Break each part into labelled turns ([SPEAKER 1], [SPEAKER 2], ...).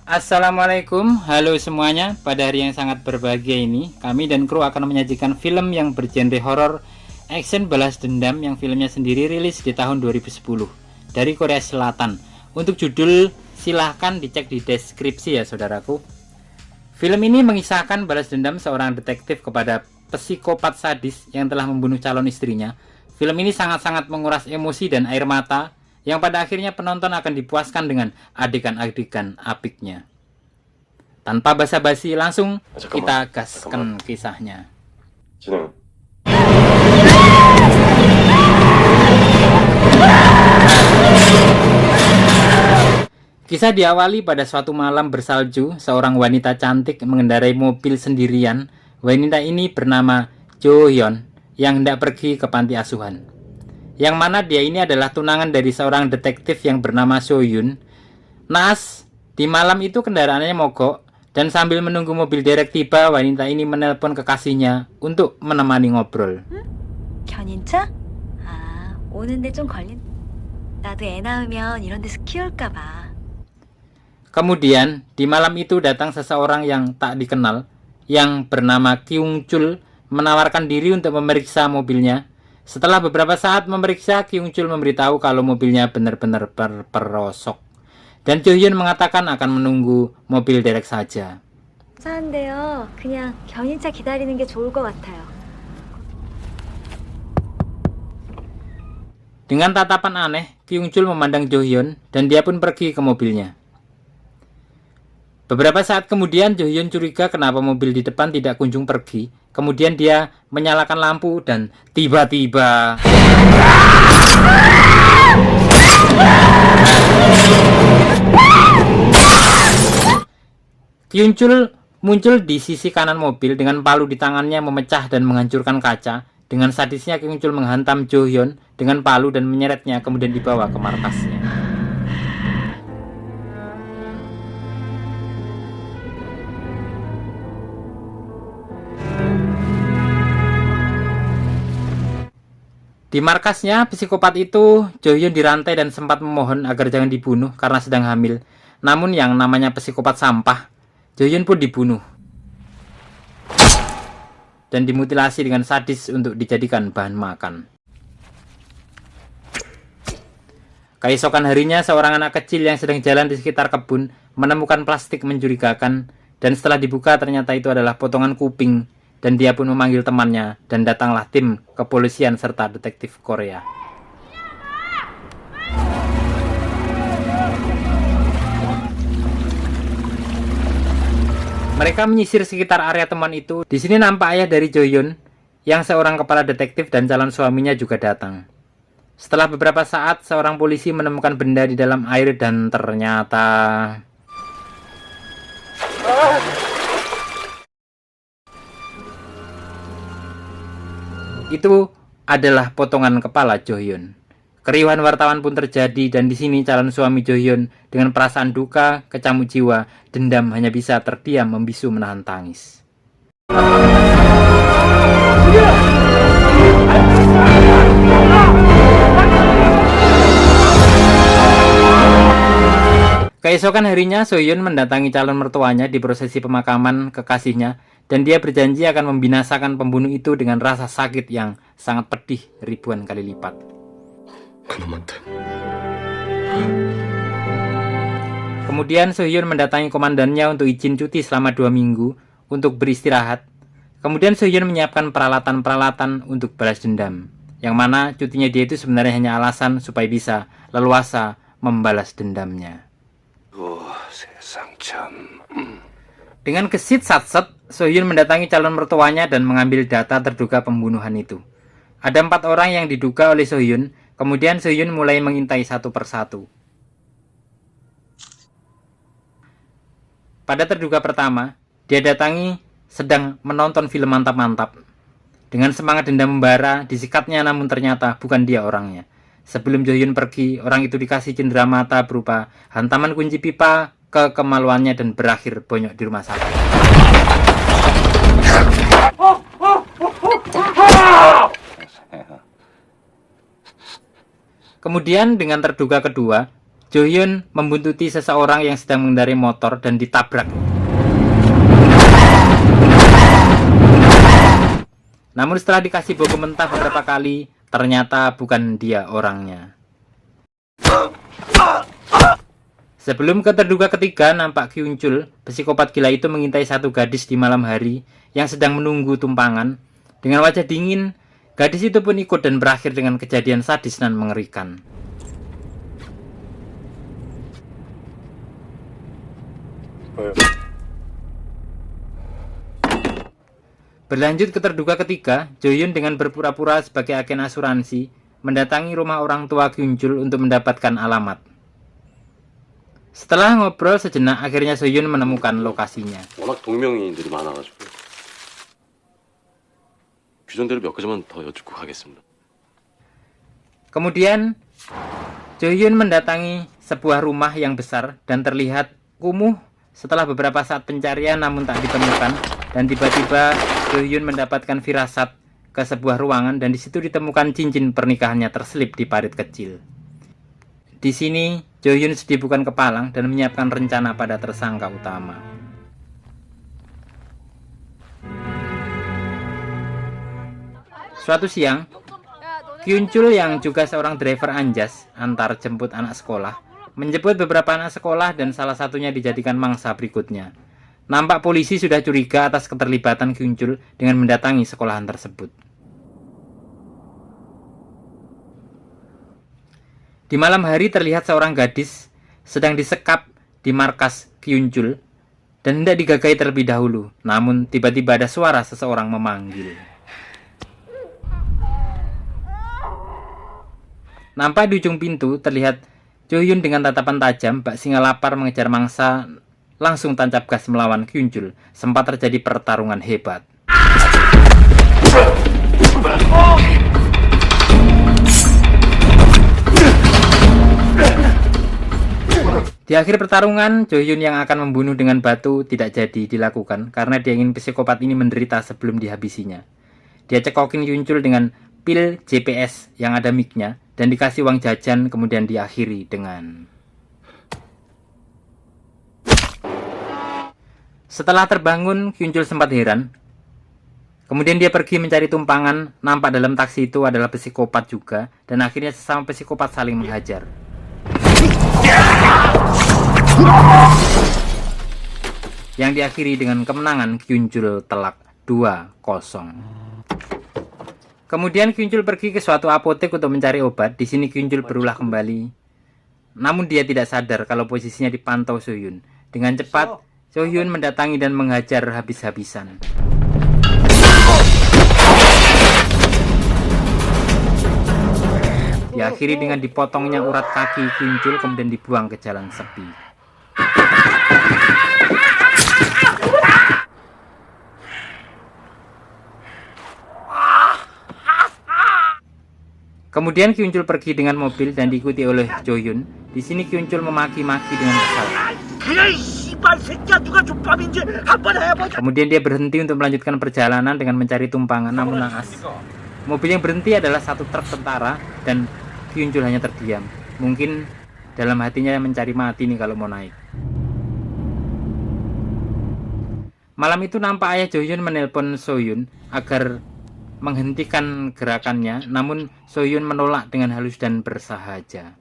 [SPEAKER 1] Assalamualaikum, halo semuanya. Pada hari yang sangat berbahagia ini, kami dan kru akan menyajikan film yang bergenre horor, action balas dendam yang filmnya sendiri rilis di tahun 2010 dari Korea Selatan. Untuk judul silahkan dicek di deskripsi ya saudaraku. Film ini mengisahkan balas dendam seorang detektif kepada psikopat sadis yang telah membunuh calon istrinya. Film ini sangat-sangat menguras emosi dan air mata, yang pada akhirnya penonton akan dipuaskan dengan adegan-adegan apiknya. Tanpa basa-basi, langsung kita gaskan kisahnya. Kisah diawali pada suatu malam bersalju. Seorang wanita cantik mengendarai mobil sendirian. Wanita ini bernama Jo Hyun yang hendak pergi ke panti asuhan, yang mana dia ini adalah tunangan dari seorang detektif yang bernama So Yun. Naas, di malam itu kendaraannya mogok, dan sambil menunggu mobil derek tiba, wanita ini menelpon kekasihnya untuk menemani ngobrol.
[SPEAKER 2] 견인차? 아, 오는데 좀 걸린. 나도 애 낳으면 이런 데서 키울까 봐.
[SPEAKER 1] Kemudian, di malam itu datang seseorang yang tak dikenal, yang bernama Kyung Chul, menawarkan diri untuk memeriksa mobilnya. Setelah beberapa saat memeriksa, Kyung Chul memberitahu kalau mobilnya benar-benar perosok. Dan Jo Hyun mengatakan akan menunggu mobil derek saja.
[SPEAKER 2] 괜찮은데요. 그냥 견인차 기다리는 게 좋을 것 같아요.
[SPEAKER 1] Dengan tatapan aneh, Kyung Chul memandang Jo Hyun dan dia pun pergi ke mobilnya. Beberapa saat kemudian, Jo Hyun curiga kenapa mobil di depan tidak kunjung pergi. Kemudian dia menyalakan lampu dan tiba-tiba Kyung Chul muncul di sisi kanan mobil dengan palu di tangannya memecah dan menghancurkan kaca. Dengan sadisnya Kyung Chul menghantam Jo Hyun dengan palu dan menyeretnya, kemudian dibawa ke markasnya. Di markasnya, psikopat itu, Jo Hyun dirantai dan sempat memohon agar jangan dibunuh karena sedang hamil. Namun yang namanya psikopat sampah, Jo Hyun pun dibunuh dan dimutilasi dengan sadis untuk dijadikan bahan makan. Keesokan harinya, seorang anak kecil yang sedang jalan di sekitar kebun menemukan plastik mencurigakan, dan setelah dibuka ternyata itu adalah potongan kuping. Dan dia pun memanggil temannya, dan datanglah tim kepolisian serta detektif Korea. Mereka menyisir sekitar area teman itu. Di sini nampak ayah dari Jo Hyun, yang seorang kepala detektif dan calon suaminya juga datang. Setelah beberapa saat, seorang polisi menemukan benda di dalam air dan ternyata itu adalah potongan kepala Jo Hyun. Keriuhan wartawan pun terjadi, dan di sini calon suami Jo Hyun dengan perasaan duka, kecamuk jiwa, dendam hanya bisa terdiam membisu menahan tangis. Keesokan harinya, So Hyun mendatangi calon mertuanya di prosesi pemakaman kekasihnya, dan dia berjanji akan membinasakan pembunuh itu dengan rasa sakit yang sangat pedih ribuan kali lipat. Kemudian So Hyun mendatangi komandannya untuk izin cuti selama 2 minggu untuk beristirahat. Kemudian So Hyun menyiapkan peralatan-peralatan untuk balas dendam, yang mana cutinya dia itu sebenarnya hanya alasan supaya bisa leluasa membalas dendamnya. Dengan gesit satset, So Hyun mendatangi calon mertuanya dan mengambil data terduga pembunuhan itu. Ada 4 orang yang diduga oleh So Hyun. Kemudian So Hyun mulai mengintai satu persatu. Pada terduga pertama, dia datangi sedang menonton film mantap-mantap. Dengan semangat dendam membara, disikatnya, namun ternyata bukan dia orangnya. Sebelum Jo Hyun pergi, orang itu dikasih cindera mata berupa hantaman kunci pipa ke kemaluannya dan berakhir bonyok di rumah sakit. Kemudian dengan terduga kedua, Jo-hyun membuntuti seseorang yang sedang mengendarai motor dan ditabrak. Namun setelah dikasih baku mentah beberapa kali, ternyata bukan dia orangnya. Sebelum ke terduga ketiga, nampak Kyun-chul, psikopat gila itu mengintai satu gadis di malam hari yang sedang menunggu tumpangan. Dengan wajah dingin, gadis itu pun ikut dan berakhir dengan kejadian sadis dan mengerikan. Berlanjut ke terduga ketiga, Jo-hyun dengan berpura-pura sebagai agen asuransi mendatangi rumah orang tua Kyun-chul untuk mendapatkan alamat. Setelah ngobrol sejenak, akhirnya So-hyun menemukan lokasinya.
[SPEAKER 3] 워낙 동명이인들이 많아가지고 규정대로 몇 가지만 더 여쭙고 가겠습니다.
[SPEAKER 1] Kemudian Jo-hyun mendatangi sebuah rumah yang besar dan terlihat kumuh setelah beberapa saat pencarian namun tak ditemukan, dan tiba-tiba Jo-hyun mendapatkan firasat ke sebuah ruangan dan di situ ditemukan cincin pernikahannya terselip di parit kecil. Di sini Jo-hyun sedih bukan kepalang dan menyiapkan rencana pada tersangka utama. Suatu siang, Kyun-chul yang juga seorang driver anjas antar jemput anak sekolah menjemput beberapa anak sekolah dan salah satunya dijadikan mangsa berikutnya. Nampak polisi sudah curiga atas keterlibatan Kyun-chul dengan mendatangi sekolahan tersebut. Di malam hari terlihat seorang gadis sedang disekap di markas Kyun-chul dan hendak digagai terlebih dahulu. Namun tiba-tiba ada suara seseorang memanggil. Nampak di ujung pintu terlihat Jo-hyun dengan tatapan tajam, bak singa lapar mengejar mangsa, langsung tancap gas melawan Kyun-chul. Sempat terjadi pertarungan hebat. Di akhir pertarungan, Jo-hyun yang akan membunuh dengan batu tidak jadi dilakukan karena dia ingin psikopat ini menderita sebelum dihabisinya. Dia cekokin Kyun-chul dengan pil GPS yang ada mic-nya dan dikasih uang jajan, kemudian diakhiri dengan... Setelah terbangun, Kyun-chul sempat heran. Kemudian dia pergi mencari tumpangan, nampak dalam taksi itu adalah psikopat juga, dan akhirnya sesama psikopat saling menghajar. Yang diakhiri dengan kemenangan Kyun-chul telak 2-0. Kemudian Kyun-chul pergi ke suatu apotek untuk mencari obat. Di sini Kyun-chul berulah kembali. Namun dia tidak sadar kalau posisinya dipantau So-hyun. Dengan cepat, So-hyun mendatangi dan menghajar habis-habisan. Diakhiri dengan dipotongnya urat kaki Kyun-chul kemudian dibuang ke jalan sepi. Kemudian Kyun-chul pergi dengan mobil dan diikuti oleh Jo-hyun. Di sini Kyun-chul memaki-maki dengan kesal. Kemudian dia berhenti untuk melanjutkan perjalanan dengan mencari tumpangan, namun naas. Mobil yang berhenti adalah satu truk tentara dan Kyun-chul hanya terdiam. Mungkin dalam hatinya mencari mati nih kalau mau naik. Malam itu nampak ayah Jo-hyun menelpon So-hyun agar menghentikan gerakannya, namun So-hyun menolak dengan halus dan bersahaja.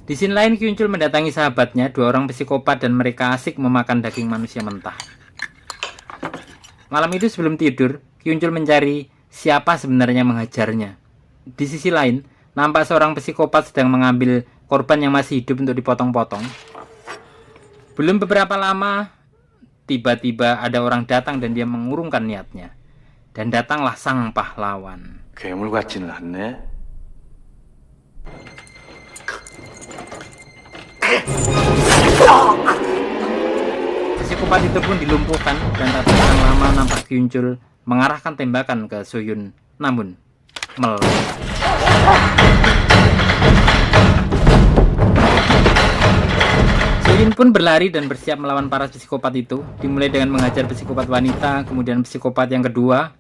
[SPEAKER 1] Di sini lain Kyun-chul mendatangi sahabatnya, dua orang psikopat, dan mereka asik memakan daging manusia mentah. Malam itu sebelum tidur, Kyun-chul mencari siapa sebenarnya menghajarnya. Di sisi lain, nampak seorang psikopat sedang mengambil korban yang masih hidup untuk dipotong-potong. Belum beberapa lama, tiba-tiba ada orang datang dan dia mengurungkan niatnya. Dan datanglah sang pahlawan.
[SPEAKER 4] 괴물 같지는 않네.
[SPEAKER 1] Psikopat itu pun dilumpuhkan dan tak berselang lama nampak Kyun-chul mengarahkan tembakan ke So-hyun, namun meleset. So-hyun pun berlari dan bersiap melawan para psikopat itu, dimulai dengan menghajar psikopat wanita, kemudian psikopat yang kedua.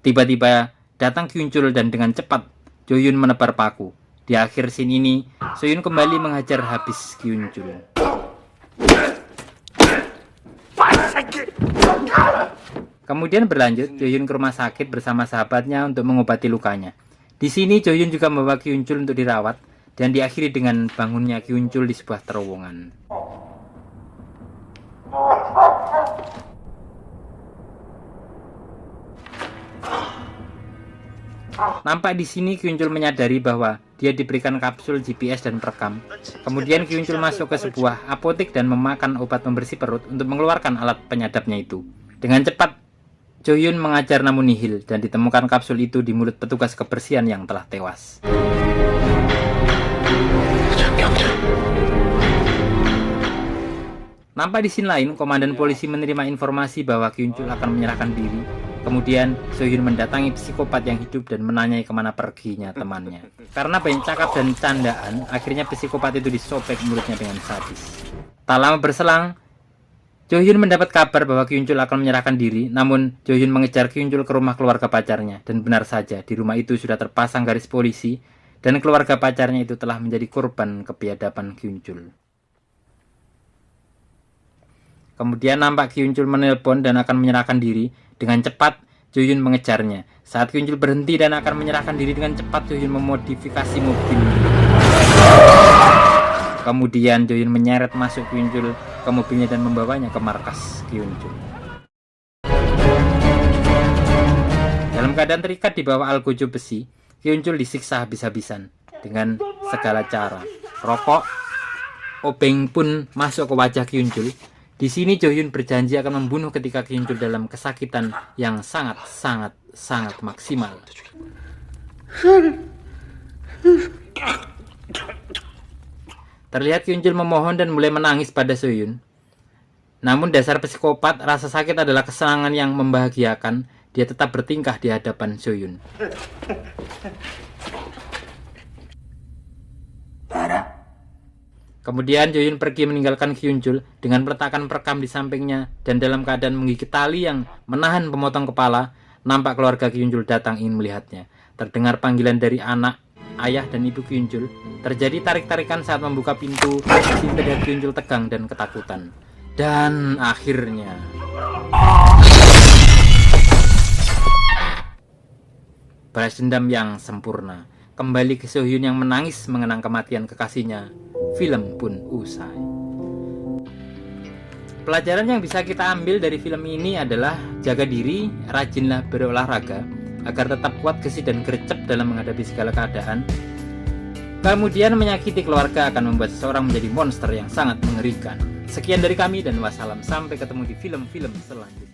[SPEAKER 1] Tiba-tiba datang Kyun-chul dan dengan cepat Jo-hyun menebar paku. Di akhir scene ini, So-hyun kembali menghajar habis Kyun-chul. Kemudian berlanjut, Jo-hyun ke rumah sakit bersama sahabatnya untuk mengobati lukanya. Di sini Jo-hyun juga membawa Kyun-chul untuk dirawat dan diakhiri dengan bangunnya Kyun-chul di sebuah terowongan. Nampak di sini Kyun-chul menyadari bahwa dia diberikan kapsul GPS dan perekam. Kemudian Kyun-chul masuk ke sebuah apotek dan memakan obat pembersih perut untuk mengeluarkan alat penyadapnya itu. Dengan cepat, Jo-hyun mengajar namun nihil dan ditemukan kapsul itu di mulut petugas kebersihan yang telah tewas. Nampak di scene lain, komandan polisi menerima informasi bahwa Kyun-chul akan menyerahkan diri. Kemudian, So-hyun mendatangi psikopat yang hidup dan menanyai kemana perginya temannya. Karena banyak cakap dan candaan, akhirnya psikopat itu disobek mulutnya dengan sadis. Tak lama berselang, Jo-hyun mendapat kabar bahwa Kyun-chul akan menyerahkan diri, namun Jo-hyun mengejar Kyun-chul ke rumah keluarga pacarnya. Dan benar saja, di rumah itu sudah terpasang garis polisi, dan keluarga pacarnya itu telah menjadi korban kebiadaban Kyun-chul. Kemudian nampak Kyun-chul menelpon dan akan menyerahkan diri. Dengan cepat, Jo-hyun mengejarnya. Saat Kyun-chul berhenti dan akan menyerahkan diri dengan cepat, Jo-hyun memodifikasi mobil. Kemudian Jo-hyun menyeret masuk Kyun-chul ke mobilnya dan membawanya ke markas Kyun-chul. Dalam keadaan terikat di bawah algojo besi, Kyun-chul disiksa habis-habisan dengan segala cara. Rokok, obeng pun masuk ke wajah Kyun-chul. Di sini Jo-hyun berjanji akan membunuh ketika Kyun-chul dalam kesakitan yang sangat maksimal. Terlihat Kyun-chul memohon dan mulai menangis pada So-hyun. Namun dasar psikopat, rasa sakit adalah kesenangan yang membahagiakan. Dia tetap bertingkah di hadapan So-hyun. Kemudian Jo-hyun pergi meninggalkan Kyun-chul dengan meletakkan perekam di sampingnya dan dalam keadaan menggigit tali yang menahan pemotong kepala. Nampak keluarga Kyun-chul datang ingin melihatnya. Terdengar panggilan dari anak, ayah dan ibu Kyun-chul. Terjadi tarik-tarikan saat membuka pintu. Shin terlihat Kyun-chul tegang dan ketakutan. Dan akhirnya balas dendam yang sempurna. Kembali ke So-hyun yang menangis mengenang kematian kekasihnya. Film pun usai. Pelajaran yang bisa kita ambil dari film ini adalah jaga diri, rajinlah berolahraga agar tetap kuat, gesit dan gercep dalam menghadapi segala keadaan. Kemudian menyakiti keluarga akan membuat seseorang menjadi monster yang sangat mengerikan. Sekian dari kami dan wassalam, sampai ketemu di film-film selanjutnya.